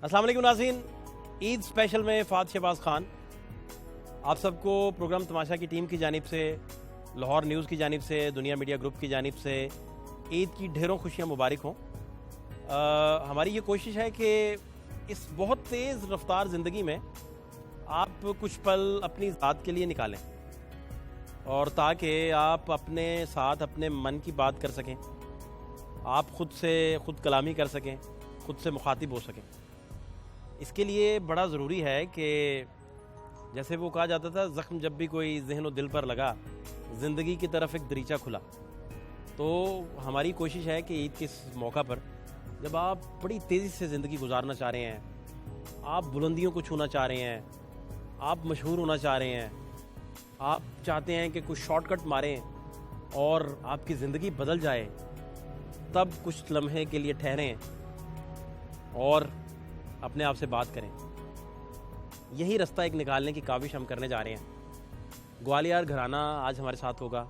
अस्सलाम वालेकुम नाज़रीन, ईद स्पेशल में फ़ात शहबाज खान आप सबको प्रोग्राम तमाशा की टीम की जानिब से, लाहौर न्यूज़ की जानिब से, दुनिया मीडिया ग्रुप की जानिब से ईद की ढेरों खुशियाँ मुबारक हों। हमारी ये कोशिश है कि इस बहुत तेज़ रफ्तार ज़िंदगी में आप कुछ पल अपनी ज़ात के लिए निकालें और ताकि आप अपने साथ अपने मन की बात कर सकें, आप ख़ुद कलामी कर सकें, ख़ुद से मुखातिब हो सकें। इसके लिए बड़ा ज़रूरी है कि जैसे वो कहा जाता था, ज़ख्म जब भी कोई जहन व दिल पर लगा, ज़िंदगी की तरफ एक दरीचा खुला। तो हमारी कोशिश है कि ईद के इस मौका पर जब आप बड़ी तेज़ी से ज़िंदगी गुजारना चाह रहे हैं, आप बुलंदियों को छूना चाह रहे हैं, आप मशहूर होना चाह रहे हैं, आप चाहते हैं कि कुछ शॉर्टकट मारें और आपकी ज़िंदगी बदल जाए, तब कुछ लम्हे के लिए ठहरें और अपने आप से बात करें। यही रास्ता एक निकालने की काविश हम करने जा रहे हैं। ग्वालियर घराना आज हमारे साथ होगा,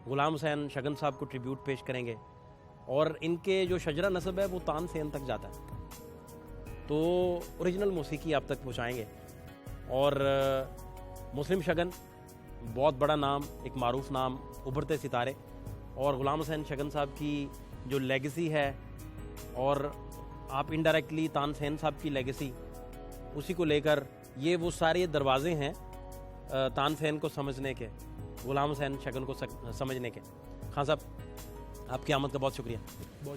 गुलाम हुसैन शगन साहब को ट्रिब्यूट पेश करेंगे और इनके जो शजरा नस्ब है वो तानसेन तक जाता है, तो ओरिजिनल मौसीकी आप तक पहुँचाएँगे। और मुस्लिम शगन बहुत बड़ा नाम, एक मारूफ नाम, उभरते सितारे, और गुलाम हुसैन शगन साहब की जो लेगेसी है और आप इनडायरेक्टली तानसेन साहब की लेगेसी, उसी को लेकर ये वो सारे दरवाजे हैं तानसेन को समझने के, गुलाम हुसैन शगन को समझने के। खान साहब, आपकी आमद का बहुत शुक्रिया,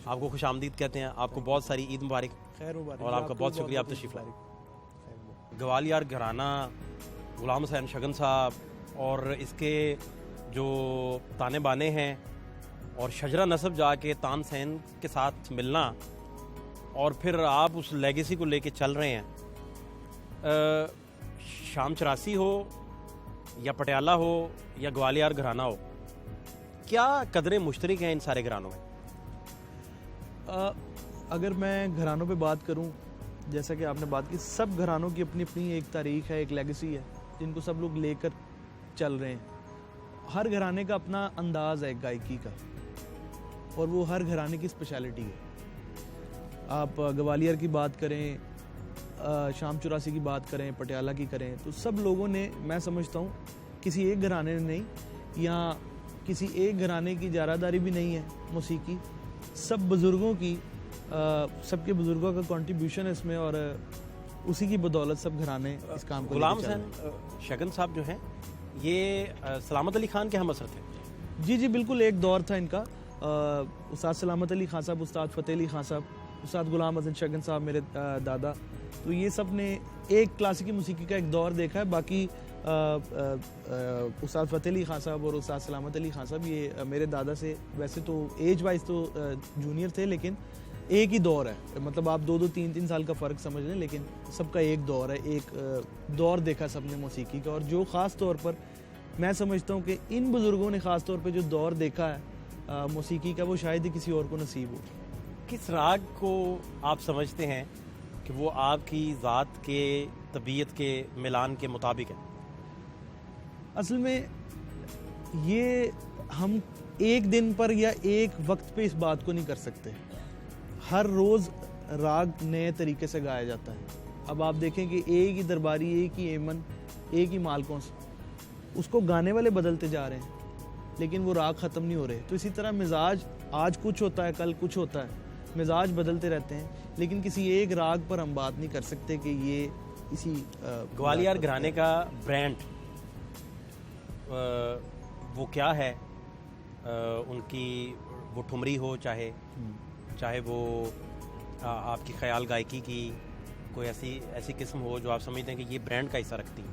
आपको खुश आमदीद कहते हैं, आपको बहुत सारी ईद मुबारक, खैर मुबारक, और आपका बहुत शुक्रिया, आप तशरीफ़ लाए। ग्वालियर घराना, गुलाम हुसैन शगन साहब और इसके जो ताने बाने हैं और शजरा नस्ब जाके तानसेन के साथ मिलना, और फिर आप उस लेगेसी को लेके चल रहे हैं। शाम 84 हो या पटियाला हो या ग्वालियर घराना हो, क्या कदरें मुश्तरक हैं इन सारे घरानों में? अगर मैं घरानों पे बात करूं, जैसा कि आपने बात की, सब घरानों की अपनी अपनी एक तारीख है, एक लेगेसी है जिनको सब लोग लेकर चल रहे हैं। हर घराने का अपना अंदाज़ है गायकी का, और वो हर घराने की स्पेशलिटी है। आप ग्वालियर की बात करें, शाम 84 की बात करें, पटियाला की करें, तो सब लोगों ने, मैं समझता हूँ, किसी एक घराने ने नहीं, या किसी एक घराने की जारादारी भी नहीं है मौसीकी, सब बुज़ुर्गों की, सबके बुज़ुर्गों का कंट्रीब्यूशन है इसमें, और उसी की बदौलत सब घराने इस काम को। गुलाम हुसैन शगन साहब जो हैं, ये सलामत अली खान के हम असर थे? जी, बिल्कुल, एक दौर था इनका। उस्ताद सलामत अली खान साहब, उस्ताद फ़तेह अली खान साहब, उस्ताद गुलाम हसन शगन साहब मेरे दादा, तो ये सब ने एक क्लासिकी मौसीकी का एक दौर देखा है। बाकी उस्ताद फ़तेह अली खान साहब और उस्ताद सलामत अली खान साहब, ये मेरे दादा से वैसे तो एज वाइज तो जूनियर थे, लेकिन एक ही दौर है, मतलब आप 2-3 साल का फ़र्क समझ लें, लेकिन सबका एक दौर है, एक दौर देखा सबने मौसीकी का। और जो ख़ास तौर पर मैं समझता हूँ कि इन बुज़ुर्गों ने ख़ास तौर पर जो दौर देखा है मौसीकी का, वो शायद ही किसी और को नसीब हो। किस राग को आप समझते हैं कि वो आपकी ज़ात के, तबीयत के मिलान के मुताबिक है? असल में ये हम एक दिन पर या एक वक्त पे इस बात को नहीं कर सकते। हर रोज़ राग नए तरीके से गाया जाता है। अब आप देखें कि एक ही दरबारी, एक ही एमन, एक ही मालकों से, उसको गाने वाले बदलते जा रहे हैं, लेकिन वो राग ख़त्म नहीं हो रहे। तो इसी तरह मिजाज आज कुछ होता है, कल कुछ होता है, मिजाज बदलते रहते हैं, लेकिन किसी एक राग पर हम बात नहीं कर सकते कि ये इसी ग्वालियर घराने का ब्रांड वो क्या है? उनकी वो ठुमरी हो, चाहे वो आपकी ख्याल गायकी की कोई ऐसी किस्म हो जो आप समझते हैं कि ये ब्रांड का हिस्सा रखती है,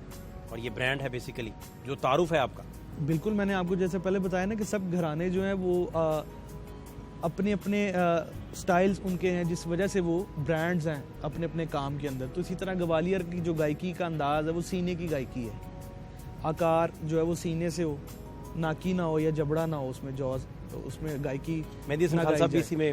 और ये ब्रांड है बेसिकली जो तारुफ है आपका। बिल्कुल, मैंने आपको जैसे पहले बताया ना कि सब घराने जो हैं वो अपने अपने स्टाइल्स उनके हैं, जिस वजह से वो ब्रांड्स हैं अपने अपने काम के अंदर। तो इसी तरह ग्वालियर की जो गायकी का अंदाज़ है वो सीने की गायकी है। आकार जो है वो सीने से हो, नाकी ना हो या जबड़ा ना हो, उसमें जॉज, उसमें गायकी मेहदी हसन खान साहब भी इसी में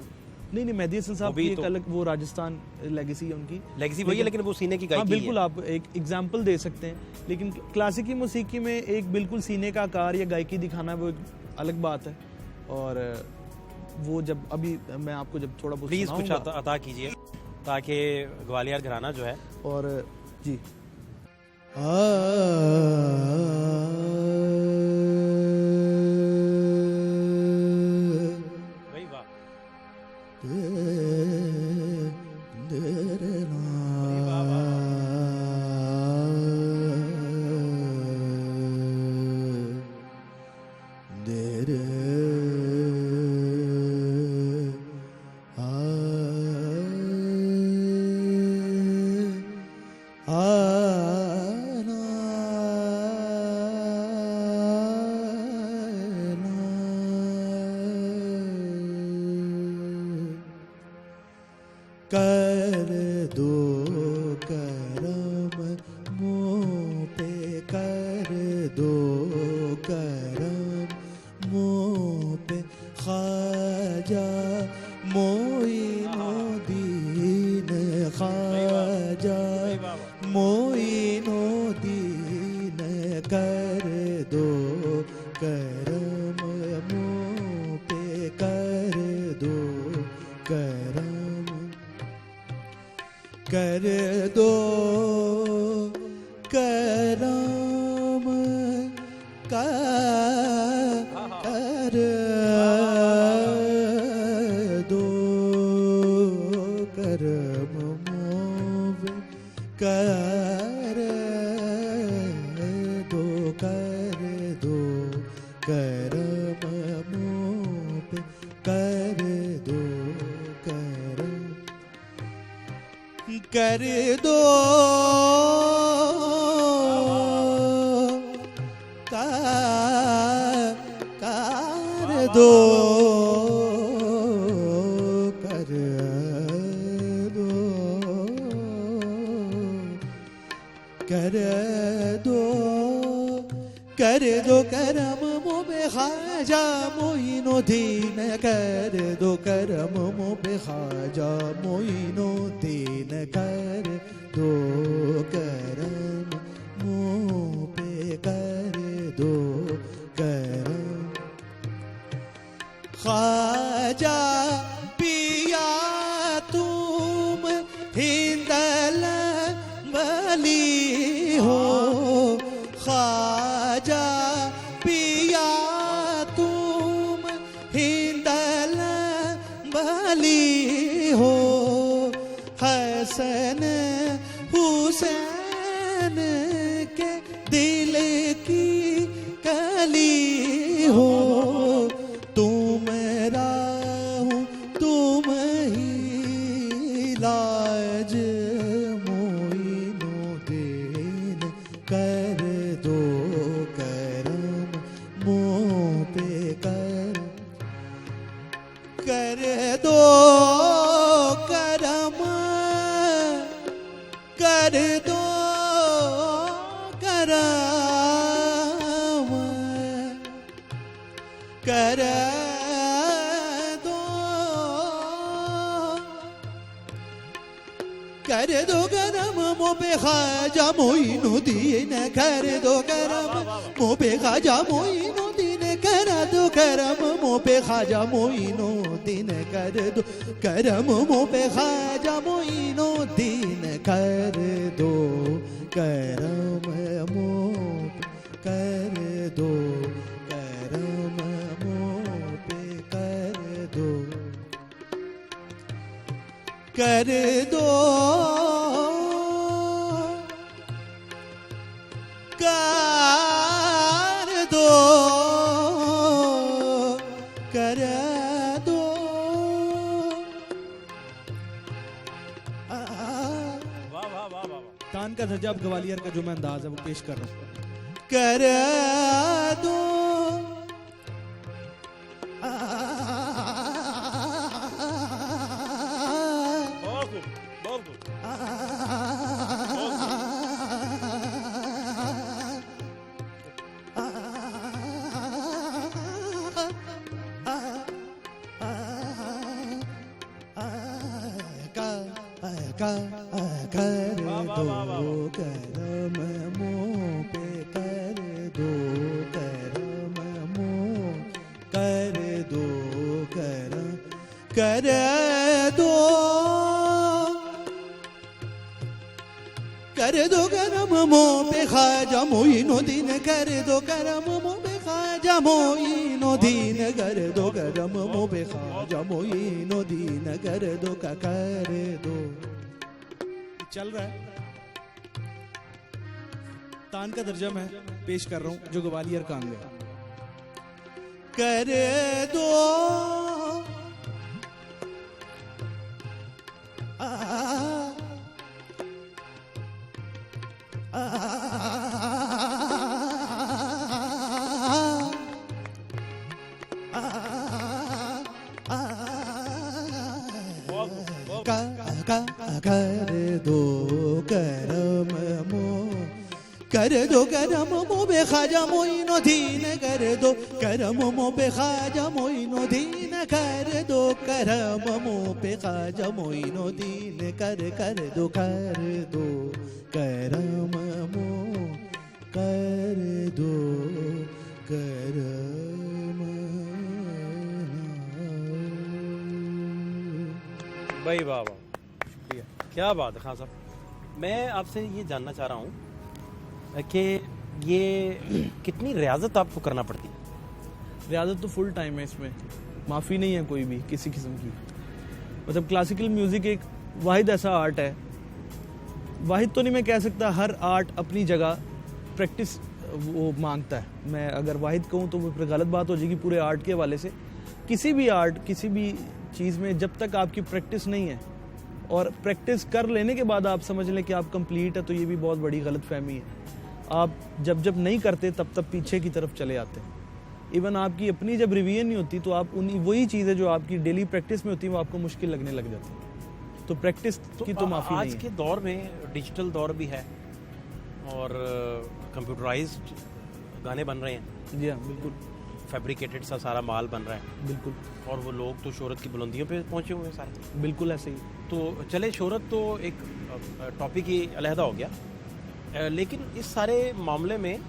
नहीं, मेहदी हसन साहब की एक अलग वो राजस्थान लेगेसी है, उनकी लेगेसी वही है, लेकिन वो सीने की गायकी है। बिल्कुल, आप एक एग्जांपल दे सकते हैं, लेकिन क्लासिकी मौसीकी में एक बिल्कुल सीने का आकार या गायकी दिखाना वो एक अलग बात है। और वो जब अभी मैं आपको जब थोड़ा बहुत प्लीज कुछ अता कीजिए। ताकि ग्वालियर घराना जो है और जी भाई वाह कर दो करम मुँह पे कर दो करम मुँह पे ख्वाजा मोइनुद्दीन ख्वाजा मोइनुद्दीन कर दो करम मुँह पे कर दो करम कर दो करम कर दो करम मोह कर दो करम मुँह पे कर दो करम कर दो कर दो कर दो कर दो कर दो करम मुँह पे ख्वाजा मोइनुद्दीन कर दो करम मुँह पे ख्वाजा मोइनुद्दीन कर दो करम मुँह पे कर दो करम ख्वाजा पिया तुम हिंदल वली हो ख्वाजा पिया तुम हिंदल वली हो हसन हुसैन के दिल की कली हो तुम राहू तुम ही लाज मोइनुद्दीन कर दो करम मुँह पे कर दो करम कर दो करम कर दो कर दो करम मुँह पे ख्वाजा मोइनुद्दीन कर दो करम मुँह पे ख्वाजा मोइनुद्दीन कर दो करम मुँह पे ख्वाजा मोइनुद्दीन कर दो करम मुँह पे ख्वाजा मोइनुद्दीन कर दो करम मुँह पे कर दो करम मुँह पे कर दो कर दो कर दो कर दो वाह वाह वाह वाह तान का दर्जा अब ग्वालियर का जो मैं अंदाज है वो पेश कर रहा हूँ कर दो बहुत खूब बहुत खूब कर दो करम मुँह पे कर दो करम मुँह कर दो करम कर दो दो करम मो पे ख्वाजा मोइनुद्दीन कर दो करम मो पे ख्वाजा मोइनुद्दीन कर दो करम मो पे ख्वाजा मोइनुद्दीन कर दो का कर दो। चल रहा है, तान का दर्जा मैं पेश कर रहा हूं जो ग्वालियर का अंग है। कर दो कर दो करम मो कर दो करम मो बे ख्वाजा मोइनुद्दीन कर दो करम मो बे ख्वाजा मोइनुद्दीन कर दो करम मो पे ख्वाजा मोइनुद्दीन कर दो करम मो कर दो करम। भाई वाह वाह, शुक्रिया, क्या बात है खान साहब। मैं आपसे ये जानना चाह रहा हूँ कि ये कितनी रियाजत आपको करना पड़ती है? रियाजत तो फुल टाइम है, इसमें माफ़ी नहीं है कोई भी किसी किस्म की। मतलब क्लासिकल म्यूज़िक एक वाहिद ऐसा आर्ट है, वाहिद तो नहीं मैं कह सकता, हर आर्ट अपनी जगह प्रैक्टिस वो मांगता है। मैं अगर वाहिद कहूँ तो वो फिर गलत बात हो जाएगी पूरे आर्ट के हवाले से। किसी भी आर्ट, किसी भी चीज़ में जब तक आपकी प्रैक्टिस नहीं है और प्रैक्टिस कर लेने के बाद आप समझ लें कि आप कंप्लीट है, तो ये भी बहुत बड़ी गलतफहमी है। आप जब नहीं करते तब पीछे की तरफ चले आते हैं। इवन आपकी अपनी जब रिवीजन नहीं होती तो आप उन्हीं वही चीज़ें जो आपकी डेली प्रैक्टिस में होती है वो आपको मुश्किल लगने लग जाती है। तो प्रैक्टिस की तो माफ़ी नहीं है। आज के दौर में डिजिटल दौर भी है और कंप्यूटराइज्ड गाने बन रहे हैं। जी हाँ, बिल्कुल फैब्रिकेटेड सा सारा माल बन रहा है, बिल्कुल। और वो लोग तो शोहरत की बुलंदियों पे पहुंचे हुए हैं सारे। बिल्कुल ऐसे ही। तो चले, शोहरत तो एक टॉपिक ही अलहदा हो गया, लेकिन इस सारे मामले में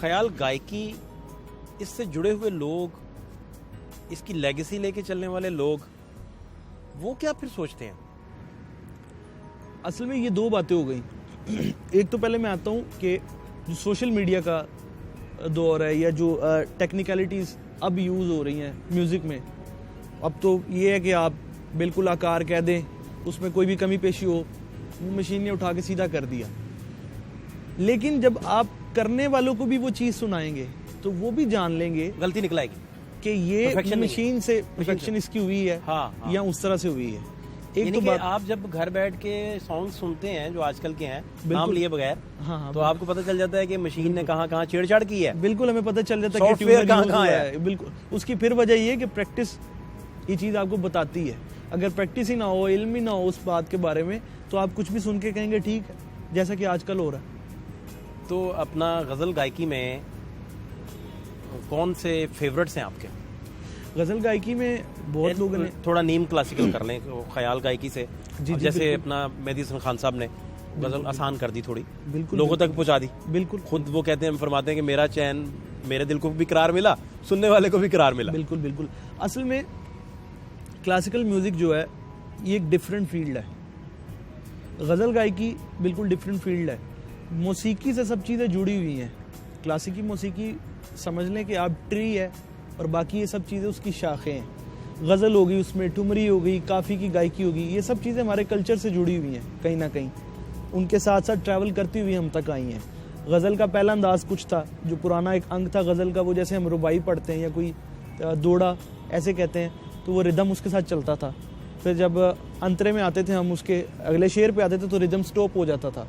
ख्याल गायकी, इससे जुड़े हुए लोग, इसकी लेगेसी लेके चलने वाले लोग, वो क्या फिर सोचते हैं? असल में ये दो बातें हो गई। एक तो पहले मैं आता हूँ कि जो सोशल मीडिया का दौर है या जो टेक्निकलिटीज़ अब यूज़ हो रही हैं म्यूज़िक में, अब तो ये है कि आप बिल्कुल आकार कह दें, उसमें कोई भी कमी पेशी हो, वो मशीन ने उठा के सीधा कर दिया। लेकिन जब आप करने वालों को भी वो चीज़ सुनाएंगे तो वो भी जान लेंगे गलती निकलाएगी कि ये Perfection मशीन से परफेक्शन इसकी हुई है, हाँ। या उस तरह से हुई है। एक यानी तो कि बात, आप जब घर बैठ के सॉन्ग सुनते हैं जो आजकल के हैं, बिल्कुल। नाम लिए बगैर, हाँ, तो आपको पता चल जाता है कि मशीन ने कहाँ छेड़छाड़ की है। बिल्कुल हमें पता चल जाता है कि सॉफ्टवेयर ट्यूनर यूज़ कहाँ हुआ है। बिल्कुल। उसकी फिर वजह ये है कि प्रैक्टिस ये चीज़ आपको बताती है। अगर प्रैक्टिस ही ना हो, इल्म ही ना हो उस बात के बारे में, तो आप कुछ भी सुन के कहेंगे ठीक है, जैसा कि आजकल हो रहा है। तो अपना गज़ल गायकी में कौन से फेवरेट्स हैं आपके? गज़ल गायकी में बहुत लोगों ने थोड़ा नीम क्लासिकल कर लें ख्याल गायकी से। जी, अब जी, जैसे बिल्कुल। अपना मेहदी हसन खान साहब ने गज़ल आसान कर दी थोड़ी, बिल्कुल लोगों तक पहुंचा दी। बिल्कुल खुद वो कहते हैं, फरमाते हैं कि मेरा चैन, मेरे दिल को भी करार मिला, सुनने वाले को भी करार मिला। बिल्कुल बिल्कुल। असल में क्लासिकल म्यूज़िक जो है ये एक डिफरेंट फील्ड है। गज़ल गायकी बिल्कुल डिफरेंट फील्ड है। मौसीकी से सब चीज़ें जुड़ी हुई हैं। क्लासिकी मौसीकी समझ लें कि आप ट्री है और बाकी ये सब चीज़ें उसकी शाखें हैं। गज़ल होगी, उसमें ठुमरी हो गई, काफ़ी की गायकी होगी, ये सब चीज़ें हमारे कल्चर से जुड़ी हुई हैं कहीं ना कहीं, उनके साथ साथ ट्रैवल करती हुई हम तक आई हैं। गज़ल का पहला अंदाज़ कुछ था, जो पुराना एक अंग था गज़ल का, वो जैसे हम रुबाई पढ़ते हैं या कोई दोड़ा ऐसे कहते हैं, तो वो रिदम उसके साथ चलता था। फिर जब अंतरे में आते थे हम, उसके अगले शेर पे आते थे तो रिदम स्टॉप हो जाता था।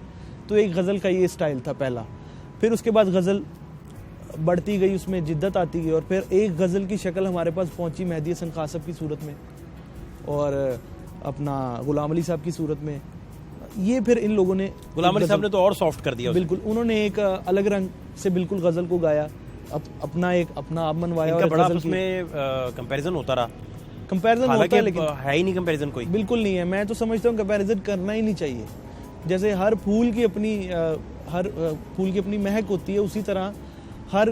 तो एक गज़ल का ये स्टाइल था पहला। फिर उसके बाद गज़ल बढ़ती गई, उसमें जिद्दत आती गई, और फिर एक गज़ल की शक्ल हमारे पास पहुंची मेहदी हसन खान साहब की सूरत में और अपना गुलाम अली साहब की सूरत में। ये फिर इन लोगों ने, गुलाम अली साहब ने तो और सॉफ्ट कर दिया। बिल्कुल, उन्होंने एक अलग रंग से बिल्कुल गज़ल को गाया, अपना आप मनवाया। और बड़ा उसमें कंपैरिजन होता रहा। कंपैरिजन होता है लेकिन है ही नहीं कंपैरिजन कोई, बिल्कुल नहीं है। मैं तो समझता हूँ कंपैरिजन करना ही नहीं चाहिए। जैसे हर फूल की अपनी महक होती है, उसी तरह हर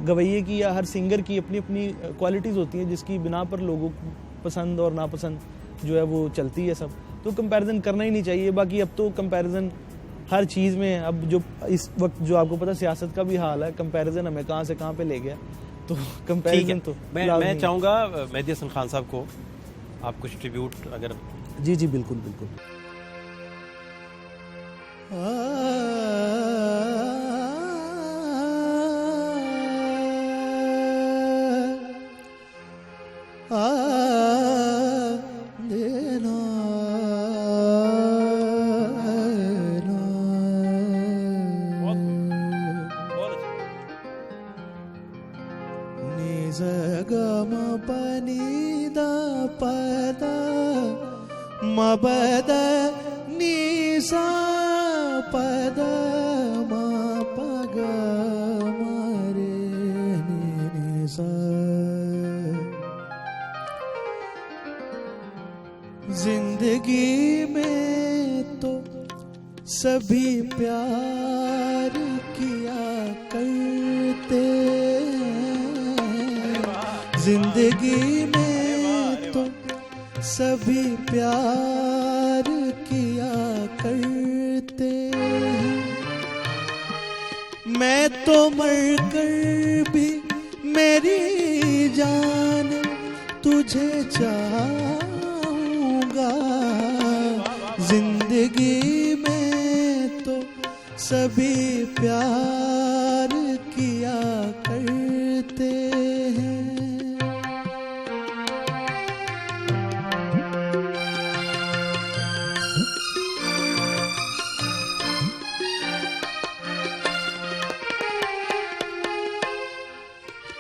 गवैये की या हर सिंगर की अपनी अपनी क्वालिटीज़ होती हैं, जिसकी बिना पर लोगों को पसंद और नापसंद जो है वो चलती है सब। तो कंपैरिजन करना ही नहीं चाहिए। बाकी अब तो कंपैरिजन हर चीज़ में अब जो इस वक्त जो आपको पता सियासत का भी हाल है, कंपैरिजन हमें कहाँ से कहाँ पे ले गया, तो ठीक है। कंपैरिजन तो मैं चाहूँगा मेहदी हसन खान साहब को आप कुछ ट्रिब्यूट अगर जी जी बिल्कुल बिल्कुल। मबद निसा पद म पग मरे निसा। जिंदगी में तो सभी प्यार किया करते, जिंदगी में तो सभी प्यार किया करते हैं। मैं तो मर कर भी मेरी जान तुझे चाहूँगा। जिंदगी में तो सभी प्यार किया करते हैं।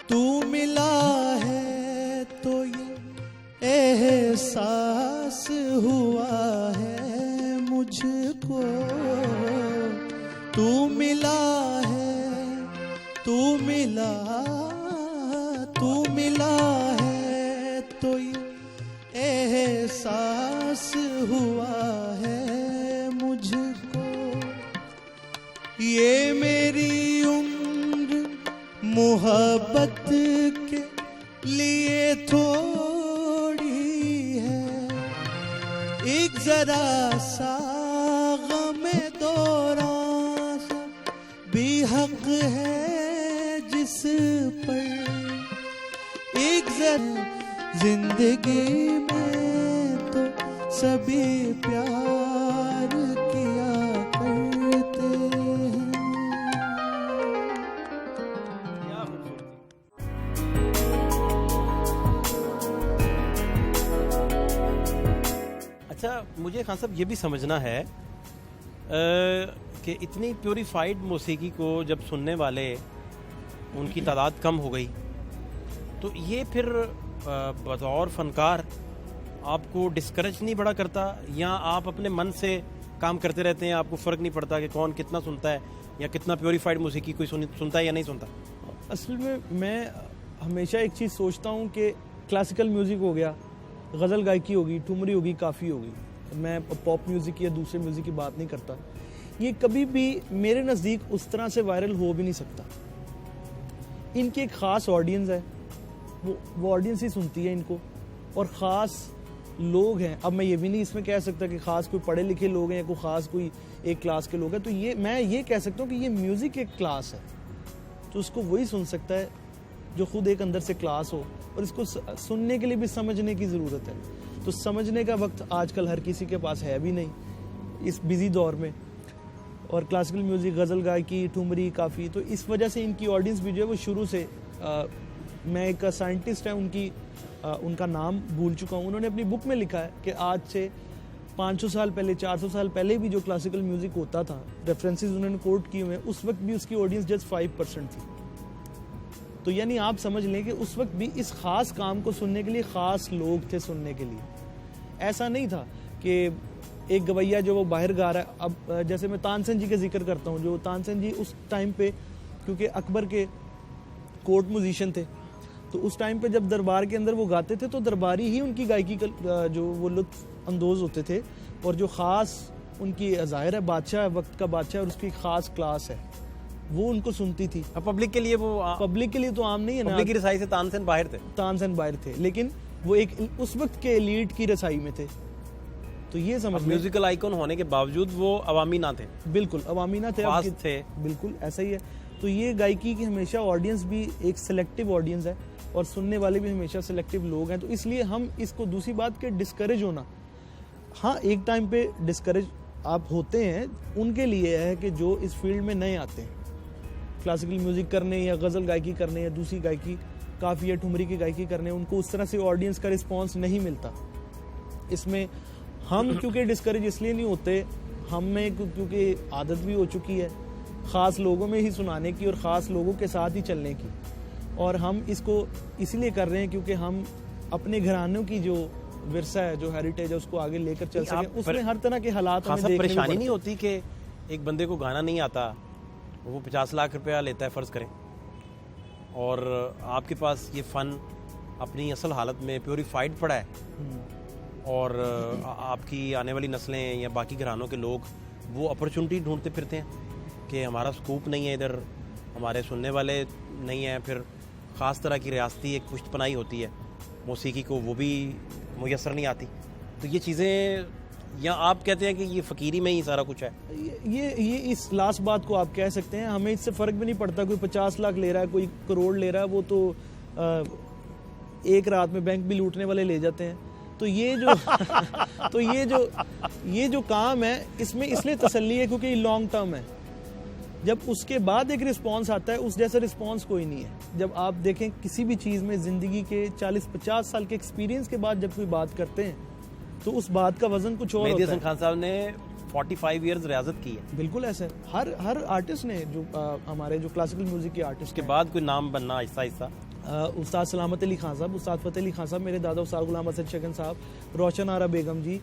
तू मिला है तो ये एहसास हुआ है मुझको। तू मिला है, तू मिला है तो ये एहसास हुआ है मुझको। ये मेरी उम्र मोहब्बत के लिए थोड़ी है, एक जरा सा गमे दौरान सा भी हक है जिस पर। एक जरा जिंदगी में तो सभी प्यार किया करते हैं। अच्छा, मुझे खान साहब ये भी समझना है कि इतनी प्योरीफाइड मौसीकी को जब सुनने वाले उनकी तादाद कम हो गई, तो ये फिर बतौर फनकार आपको डिस्करेज नहीं बड़ा करता, या आप अपने मन से काम करते रहते हैं, आपको फ़र्क नहीं पड़ता कि कौन कितना सुनता है या कितना प्योरीफाइड मौसीकी कोई सुनता है या नहीं सुनता? असल में मैं हमेशा एक चीज़ सोचता हूँ कि क्लासिकल म्यूज़िक हो गया, गज़ल गायकी होगी, ठुमरी होगी, काफ़ी होगी, मैं पॉप म्यूज़िक या दूसरे म्यूज़िक की बात नहीं करता, ये कभी भी मेरे नज़दीक उस तरह से वायरल हो भी नहीं सकता। इनकी एक ख़ास ऑडियंस है, वो ऑडियंस ही सुनती है इनको, और ख़ास लोग हैं। अब मैं ये भी नहीं इसमें कह सकता कि ख़ास कोई पढ़े लिखे लोग हैं या कोई ख़ास कोई एक क्लास के लोग हैं, तो ये मैं ये कह सकता हूँ कि ये म्यूज़िक एक क्लास है, तो उसको वही सुन सकता है जो खुद एक अंदर से क्लास हो, और इसको सुनने के लिए भी समझने की ज़रूरत है। तो समझने का वक्त आजकल हर किसी के पास है भी नहीं इस बिज़ी दौर में, और क्लासिकल म्यूज़िक, गज़ल गायकी, ठुमरी काफ़ी, तो इस वजह से इनकी ऑडियंस भी जो है वो शुरू से मैं एक साइंटिस्ट है उनका नाम भूल चुका हूँ, उन्होंने अपनी बुक में लिखा है कि आज से 500 साल पहले, 400 साल पहले भी जो क्लासिकल म्यूज़िक होता था, रेफरेंसेस उन्होंने कोट किए हुए हैं, उस वक्त भी उसकी ऑडियंस जस्ट 5% थी। तो यानी आप समझ लें कि उस वक्त भी इस ख़ास काम को सुनने के लिए ख़ास लोग थे सुनने के लिए। ऐसा नहीं था कि एक गवैया जो वो बाहर गा रहा है। अब जैसे मैं तानसेन जी का जिक्र करता हूँ, जो तानसेन जी उस टाइम पे, क्योंकि अकबर के कोर्ट म्यूजिशियन थे, तो उस टाइम पे जब दरबार के अंदर वो गाते थे तो दरबारी ही उनकी गायकी का जो वो लुत्फ अंदोज होते थे, और जो ख़ास उनकी ज़ाहिर है बादशाह, वक्त का बादशाह, और उसकी ख़ास क्लास है, वो उनको सुनती थी। अब पब्लिक के लिए वो पब्लिक के लिए तो आम नहीं है ना, पब्लिक की रसाई से तानसेन बाहर थे, तानसेन बाहर थे, लेकिन वो एक उस वक्त के एलीट की रसाई में थे। तो ये समझ लें, म्यूजिकल आइकॉन होने के बावजूद वो अवामी ना थे, बिल्कुल अवामी ना थे, फास्ट थे। बिल्कुल ऐसा ही है। तो ये गायकी की हमेशा ऑडियंस भी एक सिलेक्टिव ऑडियंस है और सुनने वाले भी हमेशा सिलेक्टिव लोग हैं। तो इसलिए हम इसको, दूसरी बात के डिस्करेज होना, हाँ एक टाइम पे डिस्करेज आप होते हैं, उनके लिए है कि जो इस फील्ड में नए आते हैं क्लासिकल म्यूजिक करने या गज़ल गायकी करने या दूसरी गायकी काफ़ी या ठुमरी की गायकी करने, उनको उस तरह से ऑडियंस का रिस्पांस नहीं मिलता। इसमें हम क्योंकि डिस्करेज इसलिए नहीं होते, हमें क्योंकि आदत भी हो चुकी है ख़ास लोगों में ही सुनाने की और ख़ास लोगों के साथ ही चलने की, और हम इसको इसलिए कर रहे हैं क्योंकि हम अपने घरानों की जो विरसा है, जो हेरिटेज है, उसको आगे लेकर चल सकें। उसमें हर तरह के हालात हमें देखने परेशानी में नहीं होती कि एक बंदे को गाना नहीं आता, वो 50 लाख रुपया लेता है फ़र्ज़ करें, और आपके पास ये फ़न अपनी असल हालत में प्योरीफाइड पड़ा है, और आपकी आने वाली नस्लें या बाकी घरानों के लोग वो अपॉर्चुनिटी ढूंढते फिरते हैं कि हमारा स्कूप नहीं है इधर, हमारे सुनने वाले नहीं हैं, फिर ख़ास तरह की रियासती एक पुश्तपनाही होती है मौसीकी को, वो भी मुयसर नहीं आती। तो ये चीज़ें, या आप कहते हैं कि ये फ़कीरी में ही सारा कुछ है? ये इस लास्ट बात को आप कह सकते हैं। हमें इससे फ़र्क भी नहीं पड़ता, कोई 50 लाख ले रहा है, कोई करोड़ ले रहा है, वो तो एक रात में बैंक भी लूटने वाले ले जाते हैं। तो ये जो तो ये जो काम है, इसमें इसलिए तसल्ली है क्योंकि ये लॉन्ग टर्म है। जब उसके बाद एक रिस्पांस आता है, उस जैसा रिस्पांस कोई नहीं है। जब आप देखें किसी भी चीज़ में ज़िंदगी के 40-50 साल के एक्सपीरियंस के बाद जब कोई बात करते हैं तो उस बात का वजन कुछ और मेहदी होता हसन खान साहब ने 45 इयर्स रियाजत की है। बिल्कुल ऐसा है, हर आर्टिस्ट ने, जो हमारे जो क्लासिकल म्यूजिक के आर्टिस्ट उसके बाद कोई नाम बनना आहिस्ता आहिस्ता, उस्ताद सलामत अली खान साहब, उस्ताद फ़तेह अली खान साहब, मेरे दादा उस्ताद गुलाम हसन शगन साहब, रोशन आरा बेगम जी,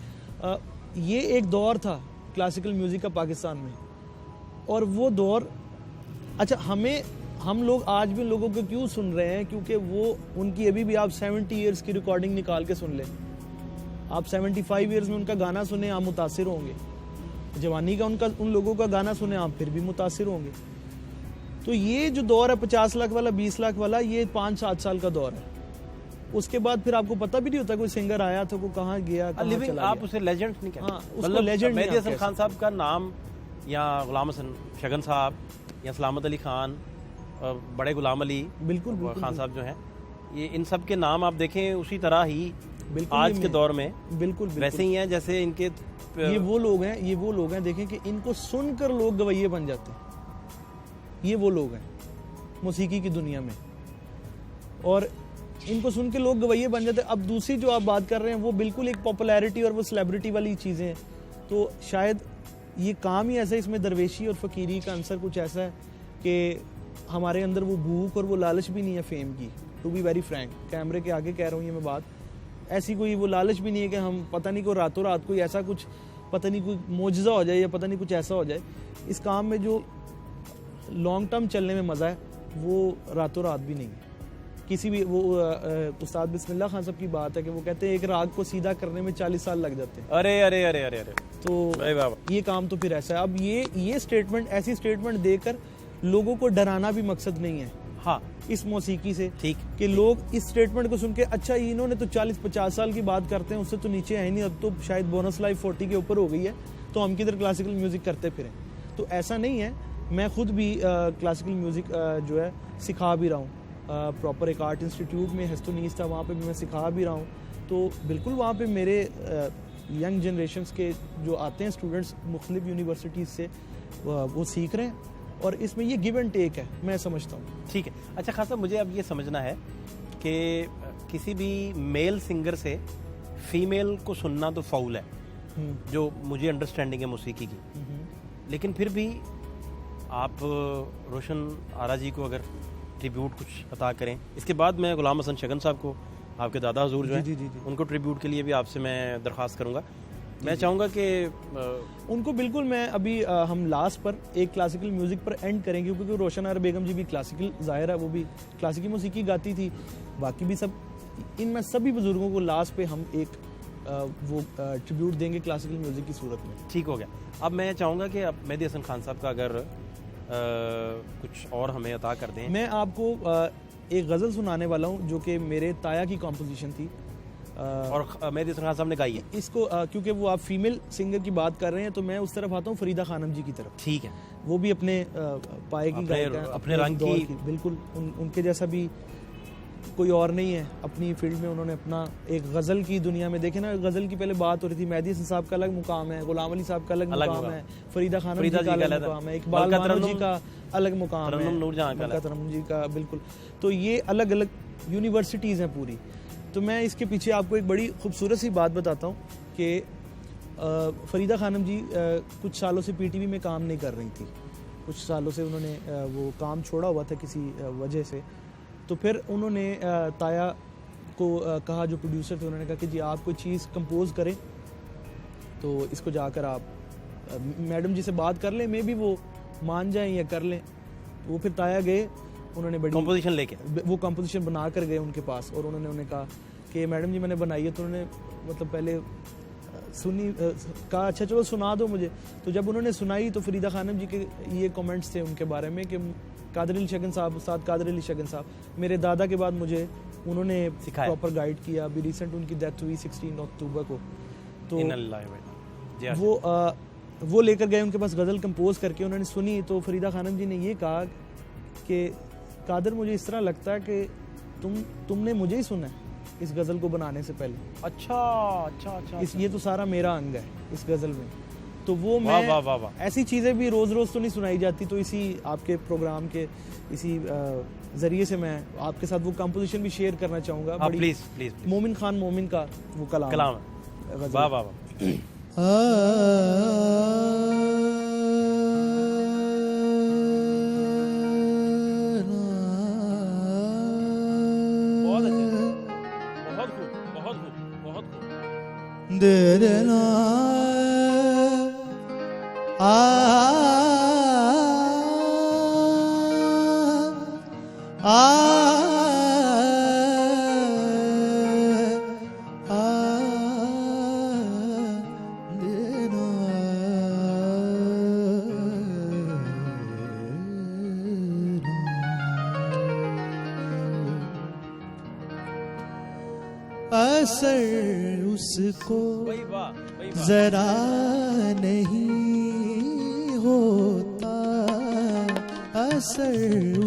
ये एक दौर था क्लासिकल म्यूज़िक का पाकिस्तान में। और वो दौर, अच्छा, हम लोग आज भी लोगों को क्यों सुन रहे हैं, क्योंकि वो उनकी अभी भी आप 70 ईयर्स की रिकॉर्डिंग निकाल के सुन लें, आप 75 ईयर्स में उनका गाना सुने, आप मुतासिर होंगे। जवानी का उन लोगों का गाना सुने, आप फिर भी मुतासिर होंगे। तो ये जो दौर है 50 लाख वाला, 20 लाख वाला, ये 5-7 साल का दौर है। उसके बाद फिर आपको पता भी नहीं होता कोई सिंगर आया था, वो कहाँ गया, कहाँ लिविंग, चला आप गया। उसे लेजेंड नहीं कहते। हाँ, उसको लेजेंड मेहदी हसन खान साहब का नाम, या गुलाम हसन शगन साहब, या सलामत अली खान, बड़े गुलाम अली बिल्कुल खान साहब जो हैं, ये इन सब के नाम आप देखें उसी तरह ही आज के दौर में बिल्कुल वैसे ही हैं जैसे इनके। ये वो लोग हैं देखें कि इनको सुनकर लोग गवैये बन जाते हैं। ये वो लोग हैं मौसीकी की दुनिया में, और इनको सुन के लोग गवैये बन जाते हैं। अब दूसरी जो आप बात कर रहे हैं वो बिल्कुल एक पॉपुलैरिटी और वो सेलिब्रिटी वाली चीज़ें हैं। तो शायद ये काम ही ऐसा है, इसमें दरवेशी और फ़कीरी का आंसर कुछ ऐसा है कि हमारे अंदर वो भूख और वो लालच भी नहीं है फेम की। टू बी वेरी फ्रैंक, कैमरे के आगे कह रहा हूँ ये मैं बात, ऐसी कोई वो लालच भी नहीं है कि हम पता नहीं कोई रातों रात कोई ऐसा कुछ, पता नहीं कोई मोजज़ा हो जाए या पता नहीं कुछ ऐसा हो जाए। इस काम में जो लॉन्ग टर्म चलने में मज़ा है वो रातों रात भी नहीं है। किसी भी वो उस्ताद बिस्मिल्लाह खान साहब की बात है कि वो कहते हैं एक राग को सीधा करने में 40 साल लग जाते हैं। अरे अरे अरे अरे अरे, तो ये काम तो फिर ऐसा है। अब ये स्टेटमेंट, ऐसी स्टेटमेंट देकर लोगों को डराना भी मकसद नहीं है। हाँ, इस मौसीकी से ठीक कि लोग इस स्टेटमेंट को सुन के, अच्छा इन्होंने तो 40-50 साल की बात करते हैं, उससे तो नीचे है नहीं, अब तो शायद बोनस लाइफ 40 के ऊपर हो गई है, तो हम किधर क्लासिकल म्यूजिक करते फिरें। तो ऐसा नहीं है। मैं खुद भी क्लासिकल म्यूजिक जो है सिखा भी रहा हूँ। प्रॉपर एक आर्ट इंस्टीट्यूट में हेस्टोनीस था, वहाँ पे भी मैं सिखा भी रहा हूँ। तो बिल्कुल वहाँ पे मेरे यंग जनरेशन्स के जो आते हैं स्टूडेंट्स मुख्तलिफ यूनिवर्सिटीज़ से, वो सीख रहे हैं, और इसमें ये गिव एंड टेक है, मैं समझता हूँ। ठीक है। अच्छा खान साहब, मुझे अब ये समझना है कि किसी भी मेल सिंगर से फीमेल को सुनना तो फाउल है, जो मुझे अंडरस्टैंडिंग है मौसीकी की, लेकिन फिर भी आप रोशन आरा जी को अगर ट्रिब्यूट कुछ अता करें। इसके बाद मैं गुलाम हसन शगन साहब को, आपके दादा हुजूर जो हैं, उनको ट्रिब्यूट के लिए भी आपसे मैं दरख्वास्त करूँगा। मैं चाहूँगा कि उनको बिल्कुल, मैं अभी हम लास्ट पर एक क्लासिकल म्यूज़िक पर एंड करेंगे, क्योंकि रोशन आरा बेगम जी भी क्लासिकल, ज़ाहिर है वो भी क्लासिकल मौसीकी गाती थी, बाकी भी सब, इनमें सभी बुज़ुर्गों को लास्ट पे हम एक वो ट्रिब्यूट देंगे क्लासिकल म्यूज़िक की सूरत में। ठीक हो गया। अब मैं चाहूँगा कि अब मेहदी हसन खान साहब का अगर कुछ और हमें अता कर दें। मैं आपको एक गज़ल सुनाने वाला हूँ जो कि मेरे ताया की कॉम्पोजिशन थी। और मेहदी हसन खान साहब ने गाई है। इसको क्योंकि वो आप फीमेल सिंगर की बात कर रहे हैं तो मैं उस तरफ आता हूँ फरीदा खानम जी की तरफ। ठीक है, वो भी अपने पाए की गायिका हैं, अपने रंग दौर की बिल्कुल उनके जैसा भी कोई और नहीं है। अपनी फील्ड में उन्होंने अपना एक गज़ल की दुनिया में, देखे ना, गज़ल की पहले बात हो रही थी, मेहदी हसन साहब का अलग मुकाम है, गुलाम अली साहब का अलग मुकाम है, फरीदा खानम जी का अलग मुकाम है, इकबाल मानो जी का अलग मुकाम है, तरन्नुम जी का, बिल्कुल। तो ये अलग अलग यूनिवर्सिटीज़ हैं पूरी। तो मैं इसके पीछे आपको एक बड़ी खूबसूरत सी बात बताता हूँ कि फरीदा खानम जी कुछ सालों से पीटीवी में काम नहीं कर रही थी। कुछ सालों से उन्होंने वो काम छोड़ा हुआ था किसी वजह से। तो फिर उन्होंने ताया को कहा, जो प्रोड्यूसर थे, उन्होंने कहा कि जी आप कोई चीज़ कंपोज करें तो इसको जाकर आप मैडम जी से बात कर लें, मे भी वो मान जाएं या कर लें। वो फिर ताया गए, उन्होंने बड़ी कंपोजिशन लेके वो कंपोजिशन बना कर गए उनके पास और उन्होंने कहा कि मैडम जी मैंने बनाई है। तो उन्होंने मतलब पहले सुनी, कहा अच्छा चलो सुना दो मुझे। तो जब उन्होंने सुनाई तो फरीदा खानम जी के ये कमेंट्स थे उनके बारे में कि कादर अली शगन साहब, उस्ताद कादर अली शगन साहब मेरे दादा के बाद मुझे उन्होंने प्रॉपर गाइड किया। अभी रिसेंट उनकी डेथ हुई 16 अक्टूबर को। तो वो लेकर गए उनके पास गज़ल कंपोज करके, उन्होंने सुनी तो फरीदा खानम जी ने ये कहा कि कादर मुझे इस तरह लगता है कि तुमने मुझे ही सुना है इस गज़ल को बनाने से पहले। अच्छा। ये तो सारा मेरा अंग है इस गज़ल में। तो वो मैं वाह। ऐसी चीज़ें भी रोज़ तो नहीं सुनाई जाती। तो इसी आपके प्रोग्राम के इसी ज़रिए से मैं आपके साथ वो कंपोजिशन भी शेयर करना चाहूँगा। प्लीज। मोमिन खान मोमिन का वो कलाम है। वाह। दे देना असर उसको जरा नहीं होता, असर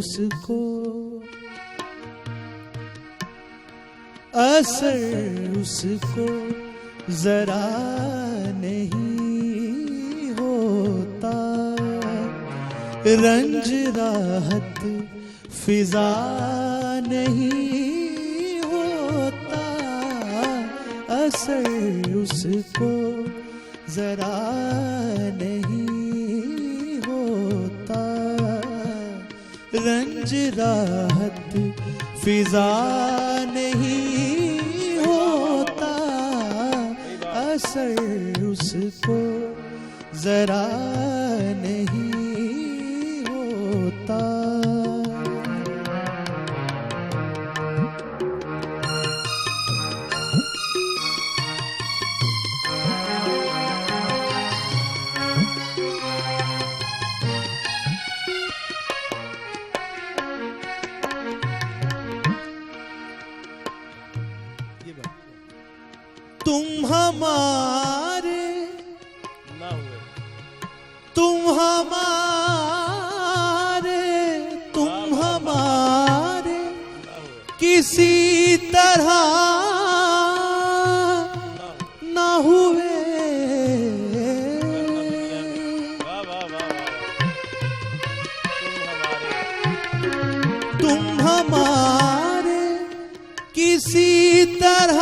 उसको जरा नहीं होता, रंज राहत फिजा नहीं होता, असर उसको जरा नहीं होता, रंज राहत फिजा नहीं होता, असर उसको जरा नहीं होता। तुम हमारे किसी तरह ना हुए, तुम हमारे किसी तरह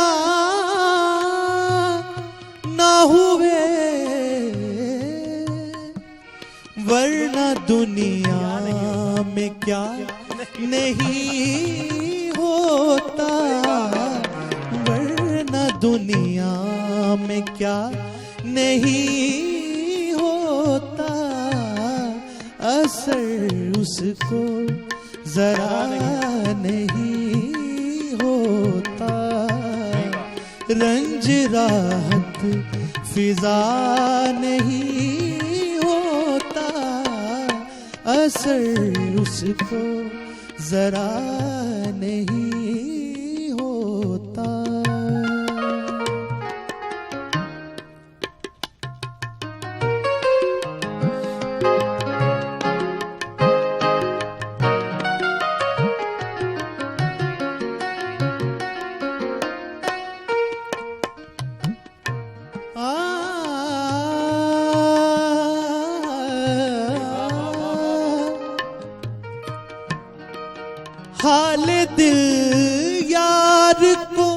ना हुए, वरना दुनिया में क्या नहीं होता, वरना दुनिया में क्या नहीं होता, असर उसको जरा नहीं होता, रंज राहत फिजा नहीं होता, असर उसको जरा नहीं होता। हाल दिल यार को,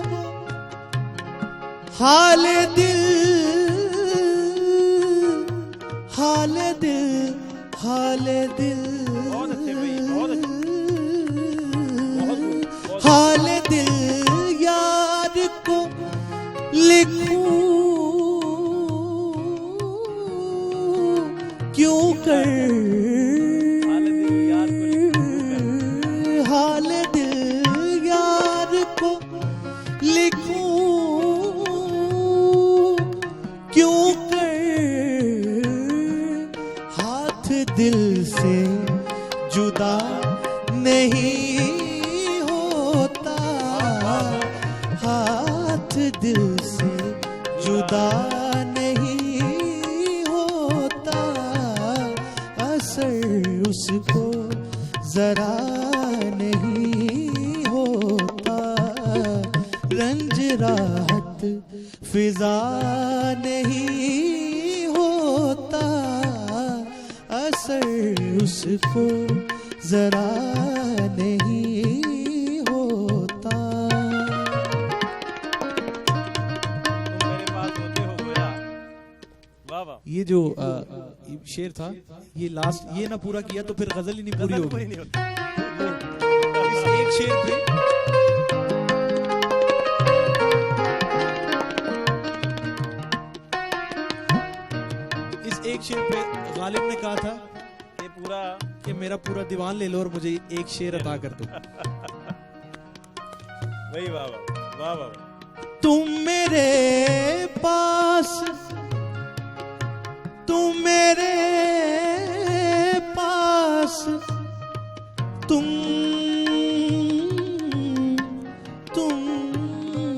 हाल दिल, हाल दिल, हाल दिल, बहुत अच्छे भाई, बहुत अच्छे, बहुत good, बहुत हाल दिल यार को लिखूं क्यों कर, हाल दिल यार को लिखूं, हाल दिल यार को लिखूं क्यों कर, हाथ दिल से जुदा नहीं होता, हाथ दिल से जुदा नहीं होता, असर उसको जरा नहीं होता, रंज राहत फिजा नहीं होता, असर उसको जरा नहीं होता। तुम मेरे पास होते हो गोया। वाह वाह, ये जो शेर था, ये लास्ट ये ना पूरा किया तो फिर गजल ही नहीं पूरी गजल होगी। पूरी नहीं होती। इस एक शेर पे एक शेर पे गालिब ने कहा था ये पूरा कि मेरा पूरा दीवान ले लो और मुझे एक शेर अता कर दो। वही, वाह वाह वाह वाह। तुम मेरे पास, तुम मेरे पास, तुम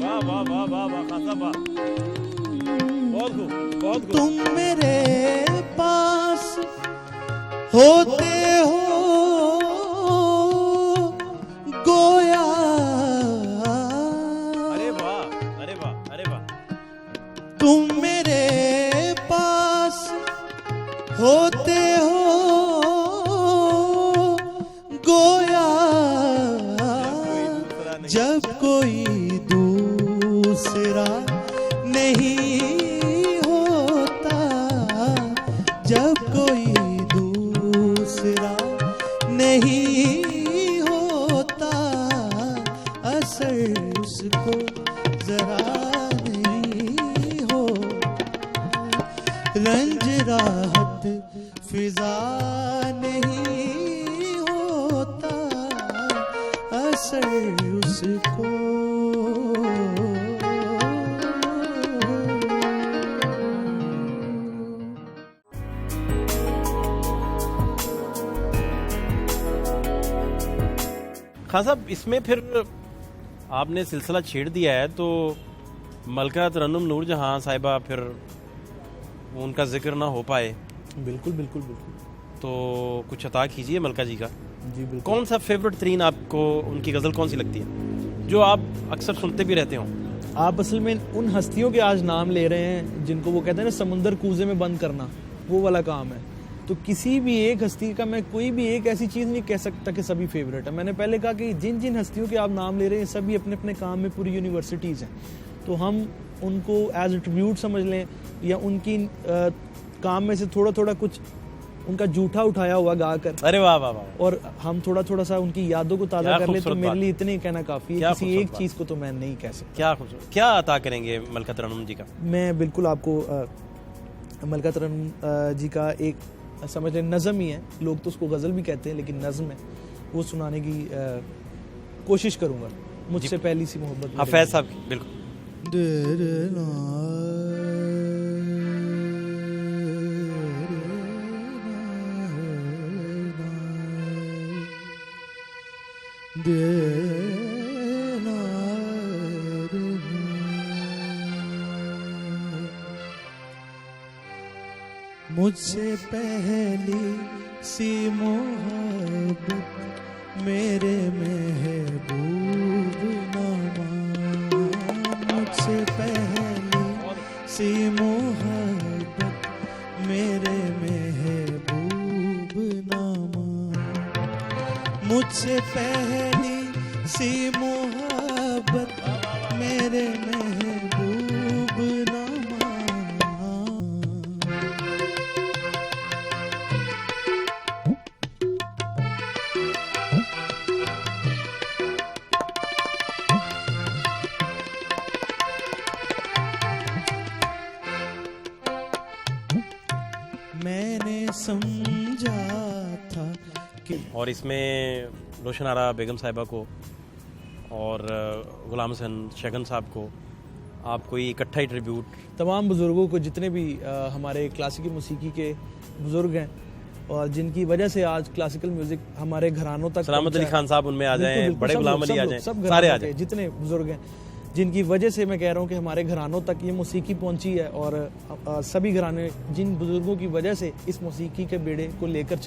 वाह वाह वाह वाह वाह, खासा वाह, बहुत खूब, बहुत खूब। तुम मेरे पास होते हो गोया, अरे वाह, अरे वाह, अरे वाह। तुम मेरे पास होते हो गोया, जब कोई दूसरा नहीं होता, जब कोई दूसरा नहीं होता, असर उसको जरा नहीं हो, रंज राहत फिजा नहीं होता, असर उसको। खान साहब, इसमें फिर आपने सिलसिला छेड़ दिया है तो मलका तरन्नुम नूरजहां साहिबा, फिर उनका जिक्र ना हो पाए बिल्कुल बिल्कुल बिल्कुल। तो कुछ अता कीजिए मलका जी का। जी बिल्कुल। कौन सा फेवरेट तरीन आपको उनकी गज़ल कौन सी लगती है जो आप अक्सर सुनते भी रहते हो? आप असल में उन हस्तियों के आज नाम ले रहे हैं जिनको वो कहते हैं ना समुंदर कूजे में बंद करना, वो वाला काम है। तो किसी भी एक हस्ती का मैं कोई भी एक ऐसी चीज़ नहीं कह सकता कि सभी फेवरेट है। मैंने पहले कहा कि जिन जिन हस्तियों के आप नाम ले रहे हैं सभी अपने अपने काम में पूरी यूनिवर्सिटीज़ हैं, तो हम उनको एज ए ट्रिब्यूट समझ लें या उनकी काम में से थोड़ा थोड़ा कुछ उनका जूठा उठाया हुआ गा कर, अरे वाह वाह वाह, और हम थोड़ा थोड़ा सा उनकी यादों को ताज़ा क्या कर ले, तो खूबसूरत मेरे बात। लिए इतने ही कहना काफ़ी है। क्या किसी खूबसूरत एक बात। चीज़ को तो मैं नहीं कह सकता। क्या खूबसूरत, क्या अता करेंगे मलका तरन्नुम जी का? मैं बिल्कुल आपको मलका तरन्नुम जी का एक समझ लें नज़म ही है, लोग तो उसको गज़ल भी कहते हैं लेकिन नज़म है, वो सुनाने की कोशिश करूँगा। मुझसे पहली सी मोहब्बत। हाँ फैज साहब, बिल्कुल। मुझसे पहली सी मोहब्बत मेरे महबूब नामा, मुझसे पहली सी मोहब्बत मेरे महबूब नामा, मुझसे पहली सी मोहब्बत मेरे महबूब ना मान। मैंने समझा था कि और इसमें रोशन आरा बेगम साहिबा को और गुलाम हसन शगन साहब को आप कोई इकट्ठा ही ट्रिब्यूट। तमाम बुज़ुर्गों को, जितने भी हमारे क्लासिकी मौसीकी के बुज़ुर्ग हैं और जिनकी वजह से आज क्लासिकल म्यूज़िक हमारे घरानों तक सलामत अली खान साहब उनमें आ बिल्कुल, जाएं, बिल्कुल, बड़े सब गुलाम लोग, अली आ सब जाएं, लोग, सब सारे आ घरानों के जाएं। जितने बुजुर्ग हैं, जिनकी वजह से मैं कह रहा हूँ कि हमारे घरानों तक ये मौसीकी पहुंची है और सभी घराने जिन बुजुर्गों की वजह से इस मौसीकी के बेड़े को लेकर